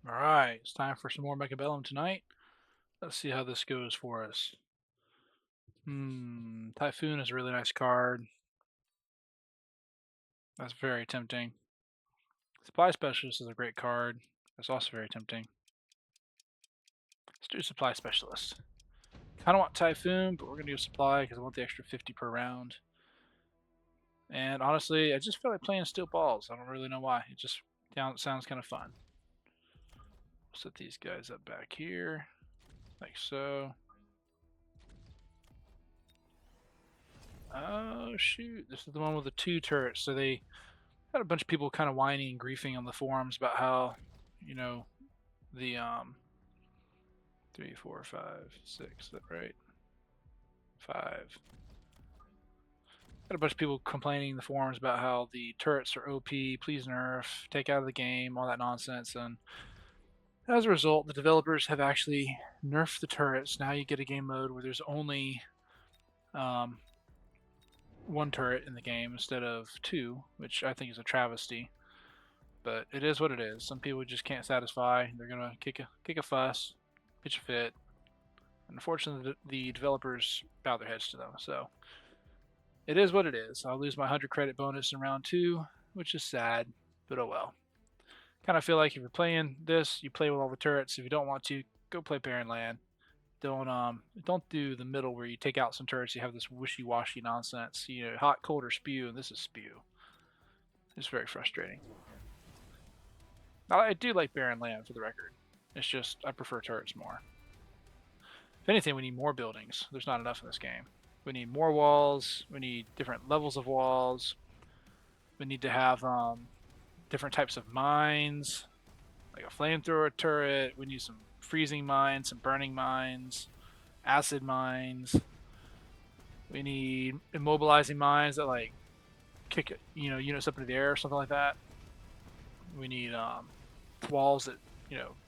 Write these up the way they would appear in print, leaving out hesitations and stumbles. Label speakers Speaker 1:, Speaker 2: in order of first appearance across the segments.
Speaker 1: Alright, it's time for some more Mechabellum tonight. Let's see how this goes for us. Typhoon is a really nice card. That's very tempting. Supply Specialist is a great card. That's also very tempting. Let's do Supply Specialist. Kinda want Typhoon, but we're gonna do Supply because I want the extra 50 per round. And honestly, I just feel like playing Steel Balls. I don't really know why. It just sounds kind of fun. Set these guys up back here, like so. Oh shoot, this is the one with the 2 turrets. So they had a bunch of people kind of whining and griefing on the forums about how, you know, the 3, 4, 5, 6, is that right? 5. Had a bunch of people complaining in the forums about how the turrets are OP, please nerf, take out of the game, all that nonsense. And as a result, the developers have actually nerfed the turrets. Now you get a game mode where there's only um, 1 turret in the game instead of 2, which I think is a travesty. But it is what it is. Some people just can't satisfy. They're gonna kick a fuss, pitch a fit. Unfortunately, the developers bow their heads to them. So it is what it is. I'll lose my 100 credit bonus in round 2, which is sad, but oh well. Kind of feel like if you're playing this, you play with all the turrets. If you don't want to, go play Barren Land. Don't do the middle where you take out some turrets. You have this wishy-washy nonsense. You know, hot, cold, or spew, and this is spew. It's very frustrating. Now, I do like Barren Land for the record. It's just I prefer turrets more. If anything, we need more buildings. There's not enough in this game. We need more walls. We need different levels of walls. We need to have different types of mines, like a flamethrower turret. We need some freezing mines, some burning mines, acid mines. We need immobilizing mines that like kick units up into the air or something like that. We need walls that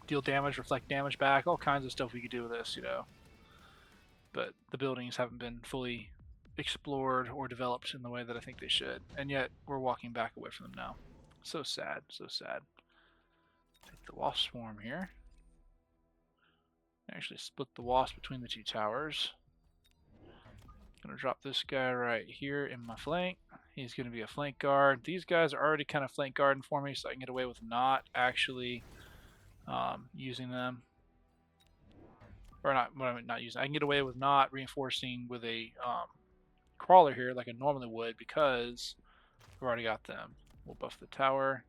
Speaker 1: deal damage, reflect damage back. All kinds of stuff we could do with this, but the buildings haven't been fully explored or developed in the way that I think they should, and yet we're walking back away from them now. So sad, so sad. Take the wasp swarm here. Actually split the wasp between the 2 towers. Gonna drop this guy right here in my flank. He's gonna be a flank guard. These guys are already kind of flank guarding for me, so I can get away with not actually using them. Or not using. I can get away with not reinforcing with a crawler here like I normally would because I've already got them. We'll buff the tower.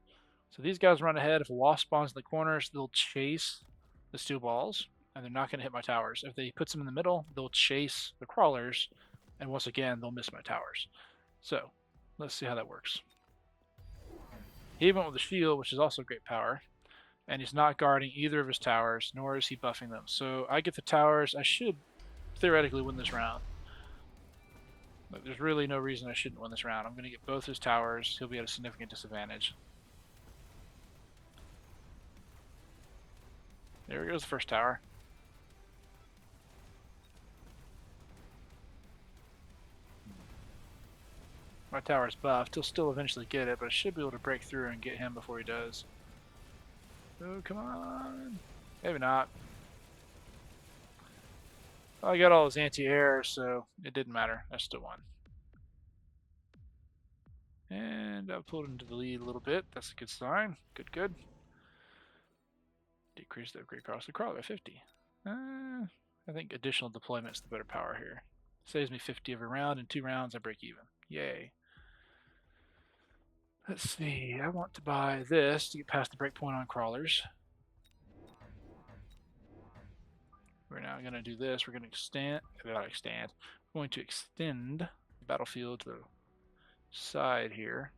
Speaker 1: So these guys run ahead. If a wasp spawns in the corners, they'll chase the steel balls, and they're not going to hit my towers. If they put them in the middle, they'll chase the crawlers, and once again, they'll miss my towers. So let's see how that works. He went with the shield, which is also great power, and he's not guarding either of his towers, nor is he buffing them. So I get the towers. I should theoretically win this round. But there's really no reason I shouldn't win this round. I'm going to get both his towers. He'll be at a significant disadvantage. There goes the first tower. My tower's buffed. He'll still eventually get it, but I should be able to break through and get him before he does. Oh, come on. Maybe not. Well, I got all his anti-air, so it didn't matter. I still won. And I pulled into the lead a little bit. That's a good sign. Good, good. Decrease the upgrade cost of the crawler by 50. I think additional deployment is the better power here. Saves me 50 every round. In 2 rounds, I break even. Yay. Let's see. I want to buy this to get past the breakpoint on crawlers. We're now going to do this. We're going to extend. We're going to extend the battlefield to the side here.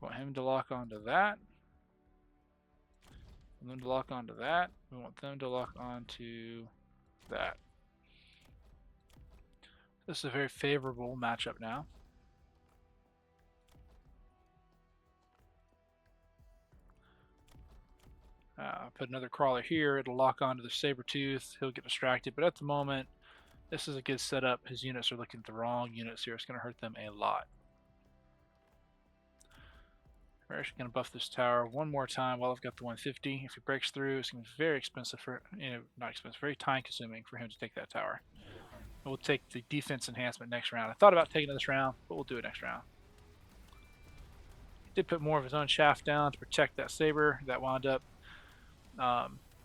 Speaker 1: We want him to lock onto that. And them to lock onto that. We want them to lock onto that. This is a very favorable matchup now. Put another crawler here. It'll lock onto the saber-tooth. He'll get distracted, but at the moment, this is a good setup. His units are looking at the wrong units here. It's going to hurt them a lot. We're actually going to buff this tower one more time while I've got the 150. If he breaks through, it's going to be very expensive for, not expensive, very time consuming for him to take that tower. And we'll take the defense enhancement next round. I thought about taking it this round, but we'll do it next round. He did put more of his own shaft down to protect that saber. That wound up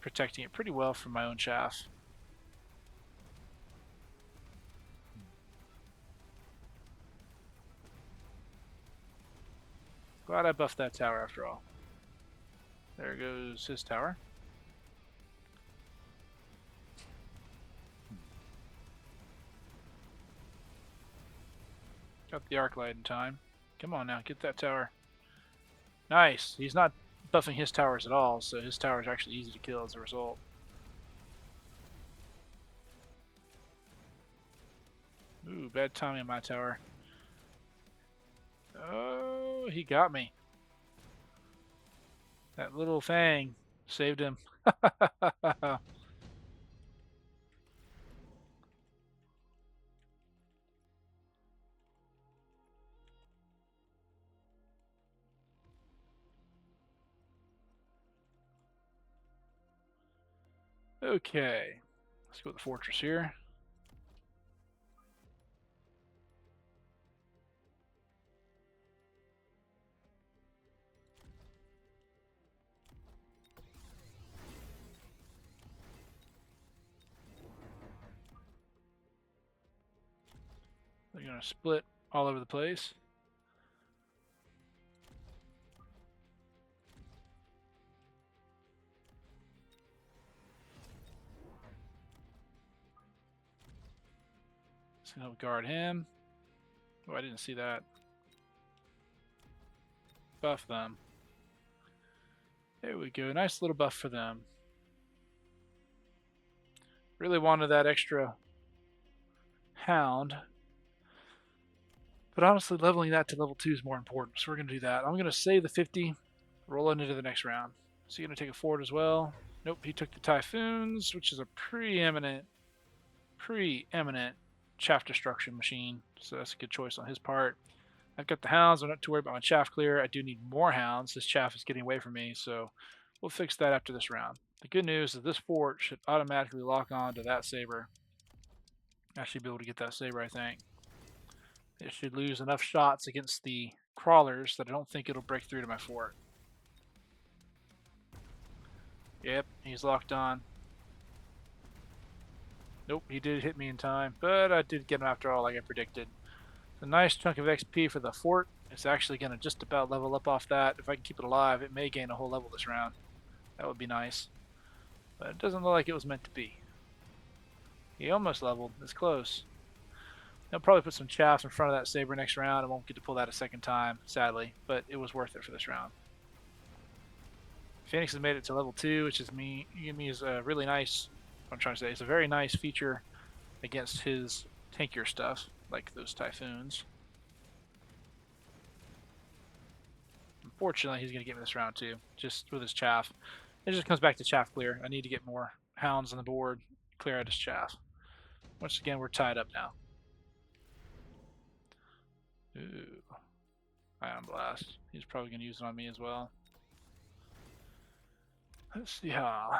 Speaker 1: protecting it pretty well from my own shaft. Glad I buffed that tower after all. There goes his tower. Got the arc light in time. Come on now, get that tower. Nice. He's not buffing his towers at all, so his tower is actually easy to kill as a result. Ooh, bad timing on my tower. Oh, he got me. That little thing saved him. Okay, let's go with the fortress here. They're going to split all over the place. It's going to guard him. Oh, I didn't see that. Buff them. There we go. Nice little buff for them. Really wanted that extra hound. But honestly, leveling that to level 2 is more important, so we're going to do that. I'm going to save the 50, roll it into the next round. So you're going to take a fort as well. Nope, he took the Typhoons, which is a preeminent chaff destruction machine. So that's a good choice on his part. I've got the hounds. I'm not too worried about my chaff clear. I do need more hounds. This chaff is getting away from me, so we'll fix that after this round. The good news is this fort should automatically lock on to that saber. I should be able to get that saber, I think. It should lose enough shots against the crawlers that I don't think it'll break through to my fort. Yep, he's locked on. Nope, he did hit me in time, but I did get him after all like I predicted. A nice chunk of XP for the fort. It's actually going to just about level up off that. If I can keep it alive, it may gain a whole level this round. That would be nice. But it doesn't look like it was meant to be. He almost leveled. It's close. I'll probably put some chaff in front of that saber next round. I won't get to pull that a second time, sadly, but it was worth it for this round. Phoenix has made it to level 2, which is is a really nice, what I'm trying to say, it's a very nice feature against his tankier stuff, like those Typhoons. Unfortunately, he's going to get me this round too, just with his chaff. It just comes back to chaff clear. I need to get more hounds on the board, clear out his chaff. Once again, we're tied up now. Ooh. Ion Blast. He's probably going to use it on me as well. Let's see how.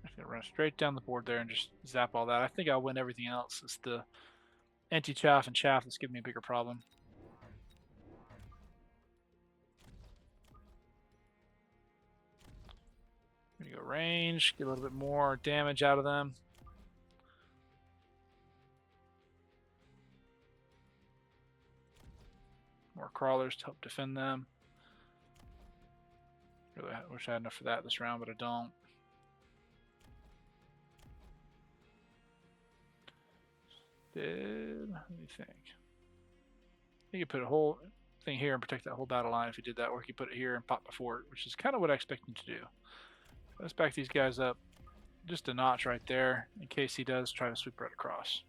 Speaker 1: I'm going to run straight down the board there and just zap all that. I think I'll win everything else. It's the anti-chaff and chaff that's giving me a bigger problem. I'm going to go range, get a little bit more damage out of them. More crawlers to help defend them. Really wish I had enough for that this round, but I don't. Let me think. You could put a whole thing here and protect that whole battle line if you did that, or you could put it here and pop the fort, which is kind of what I expect him to do. Let's back these guys up just a notch right there in case he does try to sweep right across.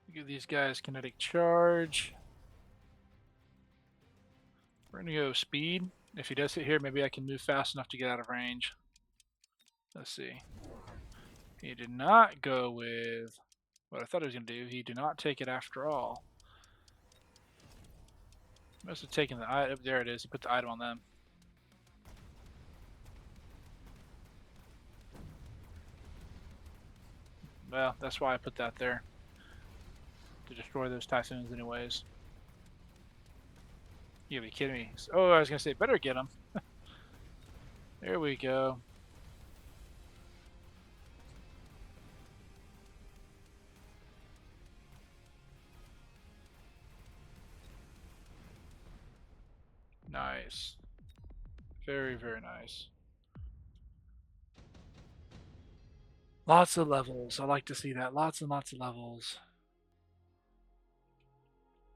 Speaker 1: We Give these guys kinetic charge. We're gonna go speed. If he does hit here, maybe I can move fast enough to get out of range. Let's see. He did not go with what I thought he was gonna do. He did not take it after all. Must have taken the item. There it is. He put the item on them. Well, that's why I put that there. To destroy those Typhoons anyways. You gotta be kidding me. Oh, I was gonna say, better get him. There we go. Nice. Very, very nice. Lots of levels. I like to see that. Lots and lots of levels.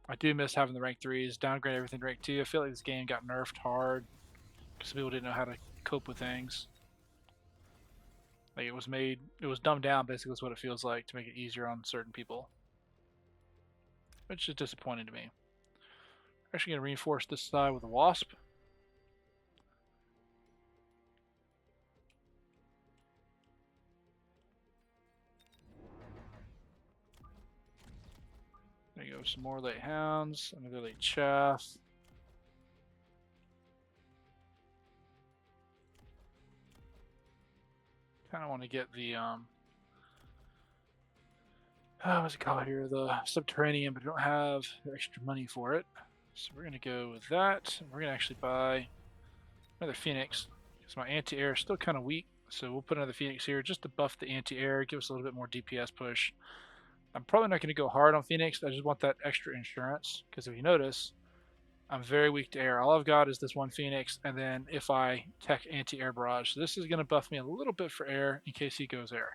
Speaker 1: I do miss having the rank 3s. Downgrade everything to rank 2. I feel like this game got nerfed hard because people didn't know how to cope with things. Like it was dumbed down basically is what it feels like to make it easier on certain people. Which is disappointing to me. I'm actually going to reinforce this side with a wasp. There you go, some more late hounds, another late chaff. Kind of want to get the what's it called here? The subterranean, but I don't have extra money for it. So we're gonna go with that. We're gonna actually buy another Phoenix because my anti-air is still kind of weak. So we'll put another Phoenix here just to buff the anti-air, give us a little bit more DPS push. I'm probably not gonna go hard on Phoenix. I just want that extra insurance because if you notice, I'm very weak to air. All I've got is this one Phoenix, and then if I tech anti-air barrage. So this is gonna buff me a little bit for air in case he goes air.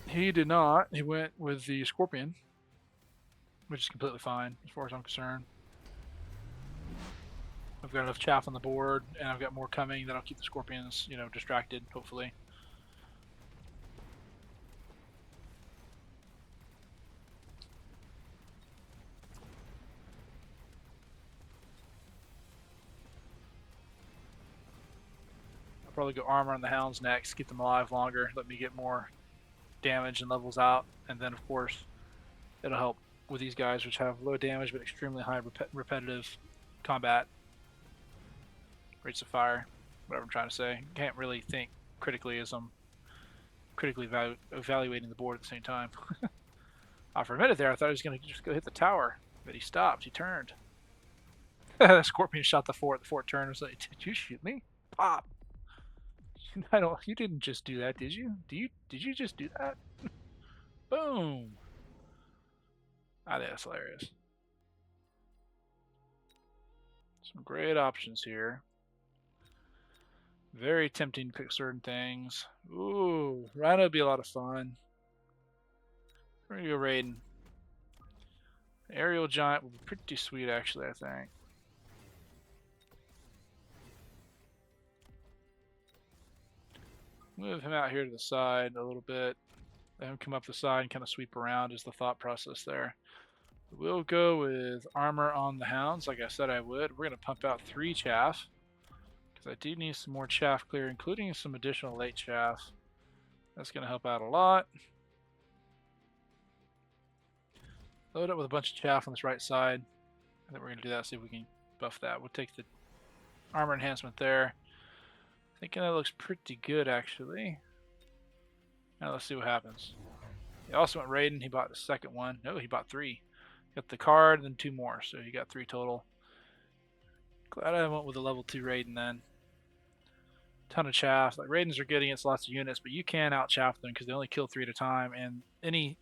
Speaker 1: He did not. He went with the Scorpion, which is completely fine as far as I'm concerned. I've got enough chaff on the board, and I've got more coming that'll keep the Scorpions, distracted, hopefully. I'll probably go armor on the Hounds next, keep them alive longer, let me get more damage and levels out, and then of course it'll help with these guys which have low damage but extremely high repetitive combat rates of fire, whatever I'm trying to say. Can't really think critically as I'm critically evaluating the board at the same time. For a minute there I thought he was going to just go hit the tower, but he stopped, he turned. The Scorpion shot the fort turned. I was like, did you shoot me? Pop! You didn't just do that, did you? Did you just do that? Boom! I think that's hilarious. Some great options here. Very tempting to pick certain things. Ooh, Rhino would be a lot of fun. We're gonna go Raiden. Aerial Giant would be pretty sweet, actually, I think. Move him out here to the side a little bit. Let him come up the side and kind of sweep around is the thought process there. We'll go with armor on the Hounds, like I said I would. We're going to pump out 3 chaff, because I do need some more chaff clear, including some additional late chaff. That's going to help out a lot. Load up with a bunch of chaff on this right side. I think we're going to do that, see if we can buff that. We'll take the armor enhancement there. Thinking that looks pretty good, actually. Now let's see what happens. He also went Raiden. He bought the second one. No, he bought 3. Got the card and then 2 more, so he got 3 total. Glad I went with a level 2 Raiden then. Ton of chaff. Like Raidens are good against lots of units, but you can out chaff them because they only kill 3 at a time, and any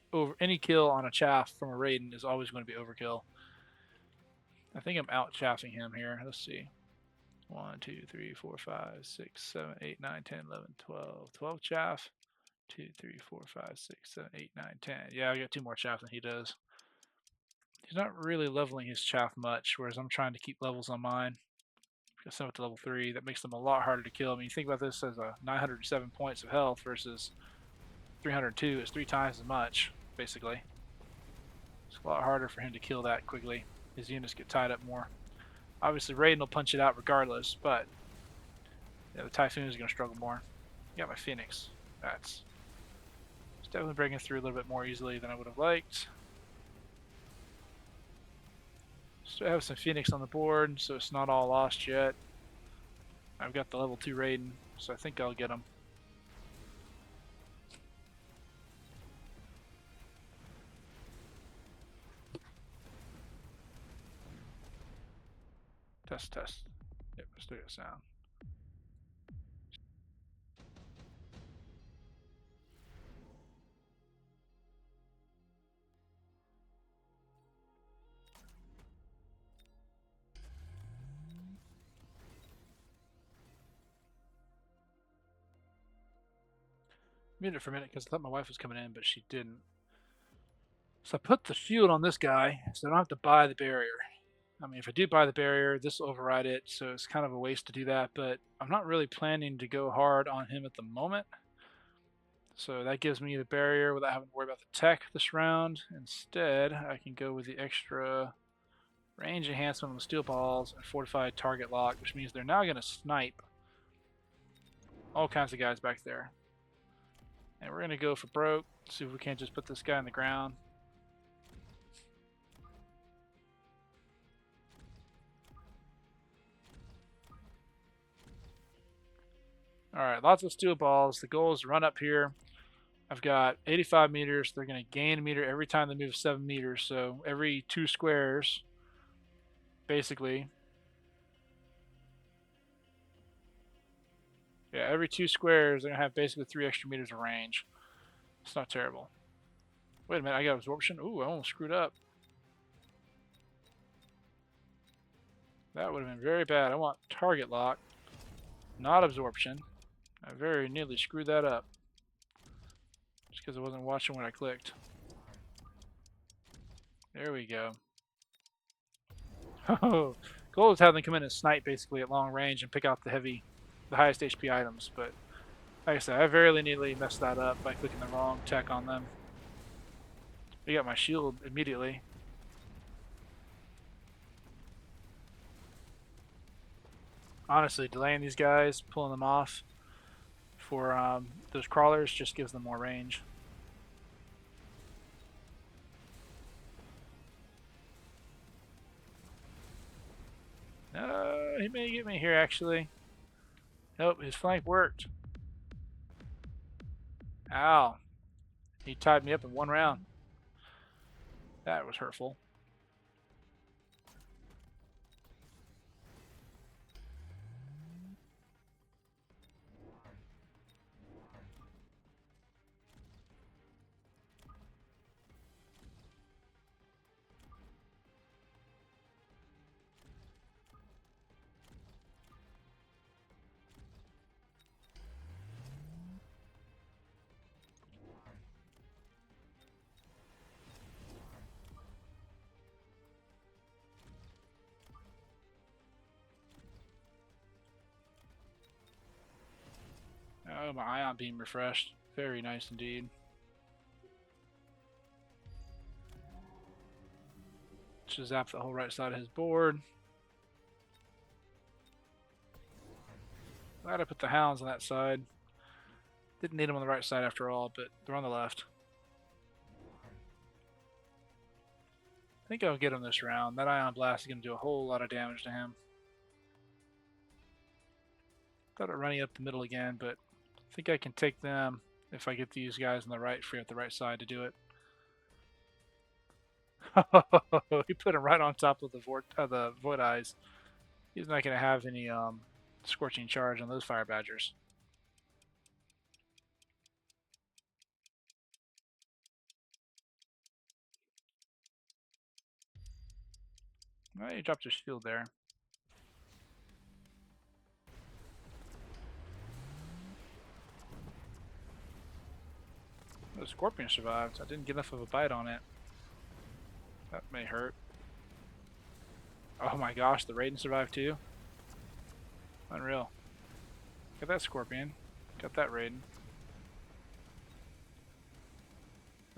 Speaker 1: kill on a chaff from a Raiden is always going to be overkill. I think I'm out chaffing him here. Let's see. 1, 2, 3, 4, 5, 6, 7, 8, 9, 10, 11, 12. 12 chaff. 2, 3, 4, 5, 6, 7, 8, 9, 10. Yeah, I got 2 more chaff than he does. He's not really leveling his chaff much, whereas I'm trying to keep levels on mine. Got some up to level 3. That makes them a lot harder to kill. I mean, you think about this as a 907 points of health versus 302. It's 3 times as much. basically. It's a lot harder for him to kill that quickly. His units get tied up more. Obviously, Raiden will punch it out regardless, but yeah, the Typhoon is going to struggle more. Got my Phoenix. It's definitely breaking through a little bit more easily than I would have liked. Still have some Phoenix on the board, so it's not all lost yet. I've got the level 2 Raiden, so I think I'll get him. Test, test. Yep, still got sound. Muted it for a minute because I thought my wife was coming in, but she didn't. So I put the shield on this guy, so I don't have to buy the barrier. I mean, if I do buy the barrier, this will override it, so it's kind of a waste to do that, but I'm not really planning to go hard on him at the moment. So that gives me the barrier without having to worry about the tech this round. Instead, I can go with the extra range enhancement on the steel balls and fortified target lock, which means they're now going to snipe all kinds of guys back there. And we're going to go for broke, see if we can't just put this guy on the ground. Alright, lots of steel balls. The goal is to run up here. I've got 85 meters. They're going to gain a meter every time they move 7 meters. So every 2 squares, basically. Yeah, every 2 squares, they're going to have basically 3 extra meters of range. It's not terrible. Wait a minute, I got absorption. Ooh, I almost screwed up. That would have been very bad. I want target lock, not absorption. I very nearly screwed that up. Just because I wasn't watching when I clicked. There we go. Oh, goal is having them come in and snipe basically at long range and pick out the highest HP items. But like I said, I very nearly messed that up by clicking the wrong tech on them. We got my shield immediately. Honestly, delaying these guys, pulling them off for those crawlers just gives them more range. He may get me here actually. Nope, his flank worked. Ow. He tied me up in 1 round. That was hurtful. Oh, my ion beam refreshed. Very nice indeed. Just zap the whole right side of his board. Glad I put the hounds on that side. Didn't need them on the right side after all, but they're on the left. I think I'll get him this round. That ion blast is going to do a whole lot of damage to him. Got it running up the middle again, but I think I can take them if I get these guys on the right, free up the right side to do it. He put him right on top of the Void Eyes. He's not going to have any scorching charge on those Fire Badgers. Well, he dropped his shield there. The Scorpion survived. I didn't get enough of a bite on it. That may hurt. Oh my gosh, the Raiden survived too? Unreal. Got that Scorpion. Got that Raiden.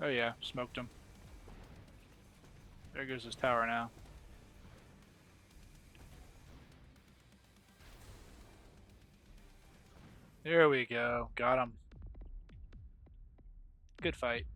Speaker 1: Oh yeah, smoked him. There goes his tower now. There we go. Got him. Good fight.